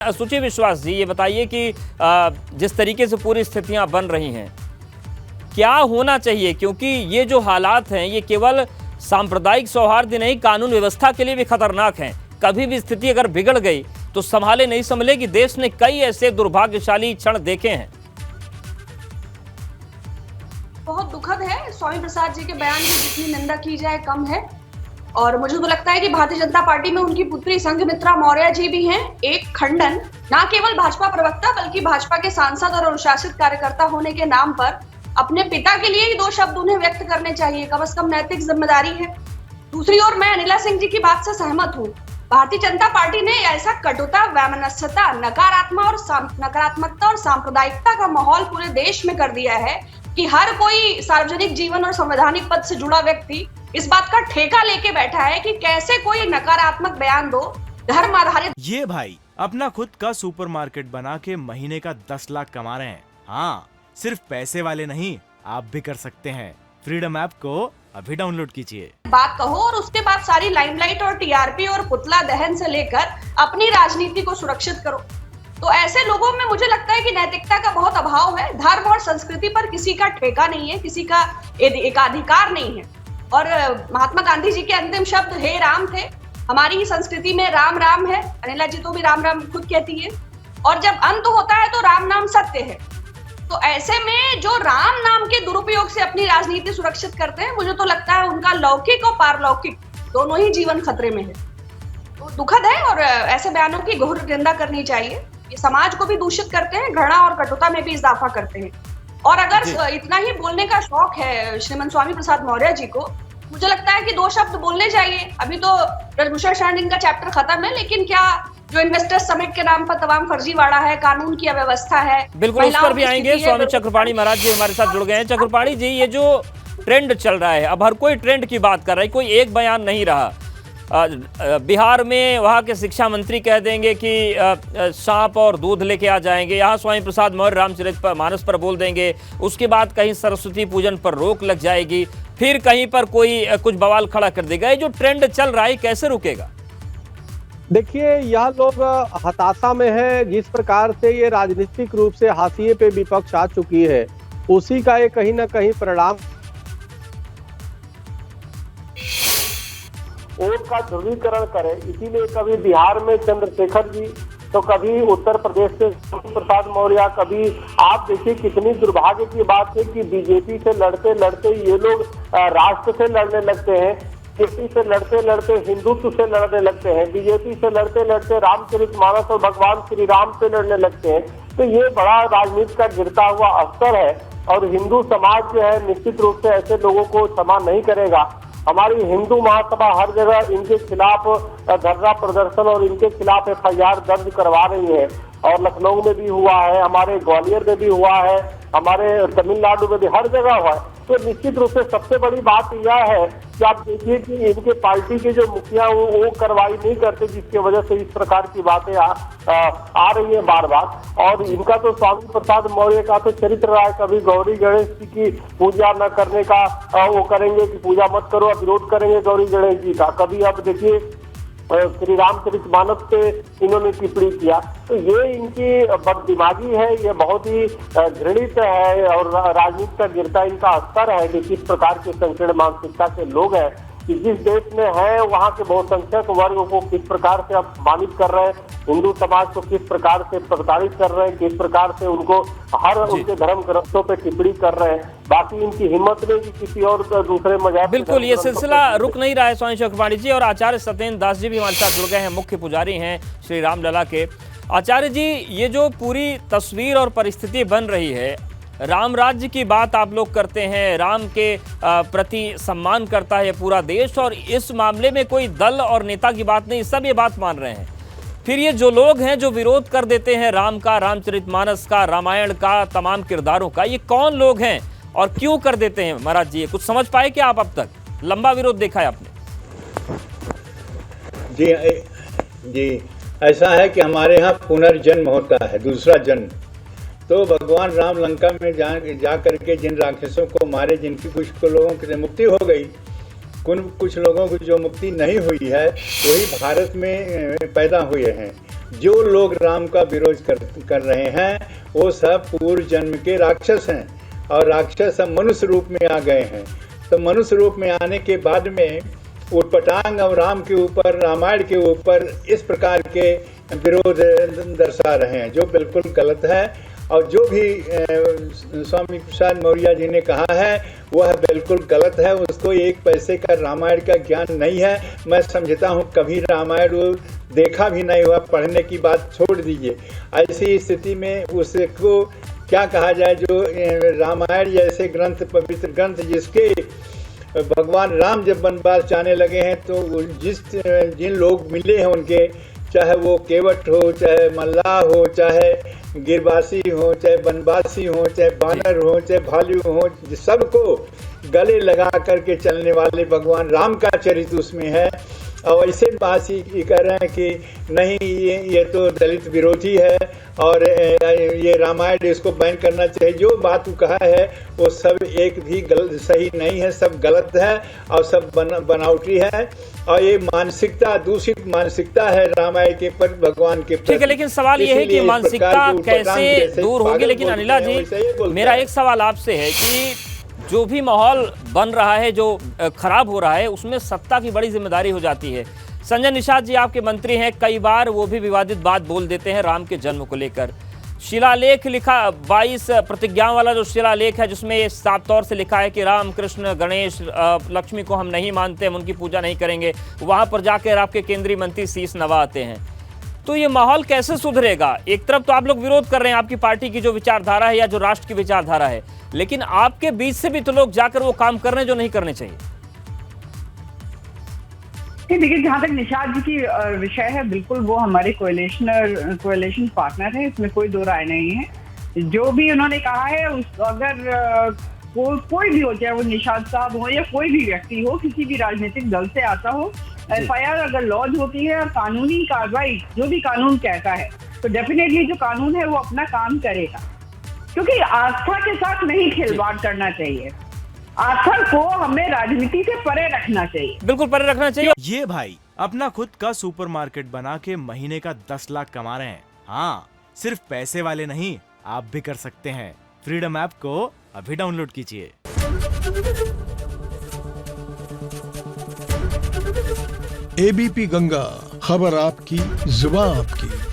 सुचि विश्वास जी, ये बताइए कि जिस तरीके से पूरी स्थितियां बन रही हैं, क्या होना चाहिए? क्योंकि ये जो हालात हैं ये केवल सांप्रदायिक सौहार्द नहीं, कानून व्यवस्था के लिए भी खतरनाक हैं। कभी भी स्थिति अगर बिगड़ गई तो संभाले नहीं संभलेगी। देश ने कई ऐसे दुर्भाग्यशाली क्षण देखे हैं। बहुत दुखद है। स्वामी प्रसाद जी के बयान की जितनी निंदा की जाए कम है। और मुझे तो लगता है कि भारतीय जनता पार्टी में उनकी पुत्री संघमित्रा मौर्य जी भी हैं। एक खंडन न केवल भाजपा प्रवक्ता बल्कि भाजपा के सांसद और अनुशासित कार्यकर्ता होने के नाम पर अपने पिता के लिए ही दो शब्द उन्हें व्यक्त करने चाहिए, कम से कम नैतिक जिम्मेदारी है। दूसरी ओर मैं अनिला सिंह जी की बात से सहमत हूँ। भारतीय जनता पार्टी ने ऐसा कटुता, वैमनस्यता, नकारात्मकता और सांप्रदायिकता का माहौल पूरे देश में कर दिया है कि हर कोई सार्वजनिक जीवन और संवैधानिक पद से जुड़ा व्यक्ति इस बात का ठेका लेके बैठा है कि कैसे कोई नकारात्मक बयान दो। धर्म आधारित ये भाई अपना खुद का सुपरमार्केट बना के महीने का 10 लाख कमा रहे हैं। हाँ, सिर्फ पैसे वाले नहीं, आप भी कर सकते हैं। फ्रीडम ऐप को अभी डाउनलोड कीजिए। बात कहो और उसके बाद सारी लाइमलाइट और टीआरपी और पुतला दहन से लेकर अपनी राजनीति को सुरक्षित करो। तो ऐसे लोगों में मुझे लगता है कि नैतिकता का बहुत अभाव है। धर्म और संस्कृति पर किसी का ठेका नहीं है, किसी का एकाधिकार नहीं है। और महात्मा गांधी जी के अंतिम शब्द हे राम थे। हमारी ही संस्कृति में राम राम है। अनिला जी तो भी राम राम खुद कहती है। और जब अंत होता है तो राम नाम सत्य है। तो ऐसे में जो राम नाम के दुरुपयोग से अपनी राजनीति सुरक्षित करते हैं, मुझे तो लगता है उनका लौकिक और पारलौकिक दोनों ही जीवन खतरे में है। तो दुखद है और ऐसे बयानों की घोर निंदा करनी चाहिए। ये समाज को भी दूषित करते हैं, घृणा और कटुता में भी इजाफा करते हैं। और अगर इतना ही बोलने का शौक है श्रीमंत स्वामी प्रसाद मौर्य जी को, मुझे लगता है कि दो शब्द बोलने चाहिए। अभी तो ब्रजभूषण शरण का चैप्टर खत्म है, लेकिन क्या जो इन्वेस्टर्स समिट के नाम पर तमाम फर्जीवाड़ा है, कानून की अव्यवस्था है, बिल्कुल उस पर भी आएंगे। स्वामी चक्रपाणी महाराज जी हमारे साथ जुड़ गए हैं। चक्रपाणी जी, ये जो ट्रेंड चल रहा है, अब हर कोई ट्रेंड की बात कर रहा है, कोई एक बयान नहीं रहा। बिहार में वहाँ के शिक्षा मंत्री कह देंगे कि सांप और दूध लेके आ जाएंगे। यहाँ स्वामी प्रसाद मौर्य रामचरितमानस पर बोल देंगे। उसके बाद कहीं सरस्वती पूजन पर रोक लग जाएगी, फिर कहीं पर कोई कुछ बवाल खड़ा कर देगा। ये जो ट्रेंड चल रहा है कैसे रुकेगा? देखिए, यह लोग हताशा में है। जिस प्रकार से ये राजनीतिक रूप से हाशिए पे विपक्ष आ चुकी है, उसी का ये कहीं ना कहीं परिणाम वोट का ध्रुवीकरण करे। इसीलिए कभी बिहार में चंद्रशेखर जी, तो कभी उत्तर प्रदेश से प्रसाद मौर्य, कभी आप देखिए कितनी दुर्भाग्य की बात है कि बीजेपी से लड़ते लड़ते ये लोग राष्ट्र से लड़ने लगते हैं, बीजेपी से लड़ते लड़ते हिंदुत्व से लड़ने लगते हैं, बीजेपी से लड़ते लड़ते रामचरितमानस और भगवान श्री राम से लड़ने लगते हैं। तो ये बड़ा राजनीति का गिरता हुआ अवसर है और हिंदू समाज जो है निश्चित रूप से ऐसे लोगों को क्षमा नहीं करेगा। हमारी हिंदू महासभा हर जगह इनके खिलाफ धरना प्रदर्शन और इनके खिलाफ एफआईआर दर्ज करवा रही है। और लखनऊ में भी हुआ है, हमारे ग्वालियर में भी हुआ है, हमारे तमिलनाडु में भी, हर जगह हुआ है। तो निश्चित रूप से सबसे बड़ी बात यह है कि आप देखिए कि इनके पार्टी के जो मुखिया वो कार्रवाई नहीं करते, जिसकी वजह से इस प्रकार की बातें आ रही है बार बार। और इनका तो स्वामी प्रसाद मौर्य का तो चरित्र रहा है, कभी गौरी गणेश जी की पूजा न करने का वो करेंगे कि पूजा मत करो, विरोध करेंगे गौरी गणेश जी का। कभी अब देखिए श्री रामचरितमानस पे इन्होंने टिप्पणी किया। तो ये इनकी बददिमागी है, ये बहुत ही घृणित है और राजनीति का गिरता इनका स्तर है कि किस प्रकार के संकीर्ण मानसिकता के लोग हैं कि जिस देश में है वहाँ के बहुसंख्यक वर्ग को किस प्रकार से अपमानित कर रहे हैं, हिंदू समाज को किस प्रकार से प्रताड़ित कर रहे हैं, किस प्रकार से उनको हर उनके धर्म ग्रंथों पे टिप्पणी कर रहे हैं। बाकी इनकी हिम्मत नहीं कि किसी और दूसरे मजाक। बिल्कुल, ये सिलसिला रुक नहीं रहा है। स्वामी चक्रपाणी जी और आचार्य सत्येंद्र दास जी भी हमारे साथ जुड़ गए हैं, मुख्य पुजारी हैं श्री रामलला के। आचार्य जी, ये जो पूरी तस्वीर और परिस्थिति बन रही है, राम राज्य की बात आप लोग करते हैं, राम के प्रति सम्मान करता है पूरा देश, और इस मामले में कोई दल और नेता की बात नहीं, सब ये बात मान रहे हैं। फिर ये जो लोग हैं जो विरोध कर देते हैं राम का, रामचरितमानस का, रामायण का, तमाम किरदारों का, ये कौन लोग हैं और क्यों कर देते हैं? महाराज जी, कुछ समझ पाए क्या आप? अब तक लंबा विरोध देखा है आपने? जी, ऐसा है कि हमारे यहाँ पुनर्जन्म होता है, दूसरा जन्म। तो भगवान राम लंका में जा करके जिन राक्षसों को मारे, जिनकी कुछ लोगों की मुक्ति हो गई, कुछ लोगों की जो मुक्ति नहीं हुई है वही भारत में पैदा हुए हैं। जो लोग राम का विरोध कर रहे हैं वो सब पूर्व जन्म के राक्षस हैं और राक्षस अब मनुष्य रूप में आ गए हैं। तो मनुष्य रूप में आने के बाद में उटपटांग और राम के ऊपर, रामायण के ऊपर इस प्रकार के विरोध दर्शा रहे हैं, जो बिल्कुल गलत है। और जो भी स्वामी प्रसाद मौर्य जी ने कहा है वह बिल्कुल गलत है। उसको एक पैसे का रामायण का ज्ञान नहीं है। मैं समझता हूँ कभी रामायण वो देखा भी नहीं हुआ, पढ़ने की बात छोड़ दीजिए। ऐसी स्थिति में उसको क्या कहा जाए, जो रामायण जैसे ग्रंथ, पवित्र ग्रंथ, जिसके भगवान राम जब वनवास जाने लगे हैं तो जिन लोग मिले हैं उनके, चाहे वो केवट हो, चाहे मल्लाह हो, चाहे गिरवासी हो, चाहे वनवासी हो, चाहे बानर हो, चाहे भालू हो, सबको गले लगा करके चलने वाले भगवान राम का चरित्र उसमें है। और ऐसे बात ही कह रहे हैं कि नहीं ये तो दलित विरोधी है और ये रामायण इसको बैन करना चाहिए। जो बात वो कहा है वो सब एक भी गलत, सही नहीं है, सब गलत है और सब बनावटी है। और ये मानसिकता, दूषित मानसिकता है रामायण के पर, भगवान के ठीक है, लेकिन सवाल ये है कि मानसिकता कैसे दूर होगी। लेकिन अनिला जी, मेरा एक सवाल आपसे है कि जो भी माहौल बन रहा है, जो खराब हो रहा है, उसमें सत्ता की बड़ी जिम्मेदारी हो जाती है। संजय निषाद जी आपके मंत्री हैं, कई बार वो भी विवादित बात बोल देते हैं राम के जन्म को लेकर। शिलालेख लिखा, 22 प्रतिज्ञाओं वाला जो शिलालेख है, जिसमें ये साफ तौर से लिखा है कि राम, कृष्ण, गणेश, लक्ष्मी को हम नहीं मानते, हम उनकी पूजा नहीं करेंगे। वहां पर जाकर आपके केंद्रीय मंत्री शीश नवाते हैं। तो ये माहौल कैसे सुधरेगा? एक तरफ तो आप लोग विरोध कर रहे हैं आपकी पार्टी की जो विचारधारा है या जो राष्ट्र की विचारधारा है, लेकिन आपके बीच से भी तो लोग जाकर वो काम कर रहे हैं जो नहीं करने चाहिए। देखिए, जहाँ तक निषाद जी की विषय है, बिल्कुल वो हमारे कोएलिशन पार्टनर है, इसमें कोई दो राय नहीं है। जो भी उन्होंने कहा है, अगर कोई भी हो, चाहे वो निषाद साहब हो या कोई भी व्यक्ति हो, किसी भी राजनीतिक दल से आता हो, FIR अगर लॉन्च होती है और कानूनी कार्रवाई जो भी कानून कहता है, तो डेफिनेटली जो कानून है वो अपना काम करेगा। क्योंकि आस्था के साथ नहीं खिलवाड़ करना चाहिए, आस्था को हमें राजनीति से परे रखना चाहिए, बिल्कुल परे रखना चाहिए। ये भाई अपना खुद का सुपरमार्केट बना के महीने का 10 लाख कमा रहे हैं। हाँ, सिर्फ पैसे वाले नहीं, आप भी कर सकते हैं। फ्रीडम ऐप को अभी डाउनलोड कीजिए। ABP गंगा, खबर आपकी, जुबान आपकी।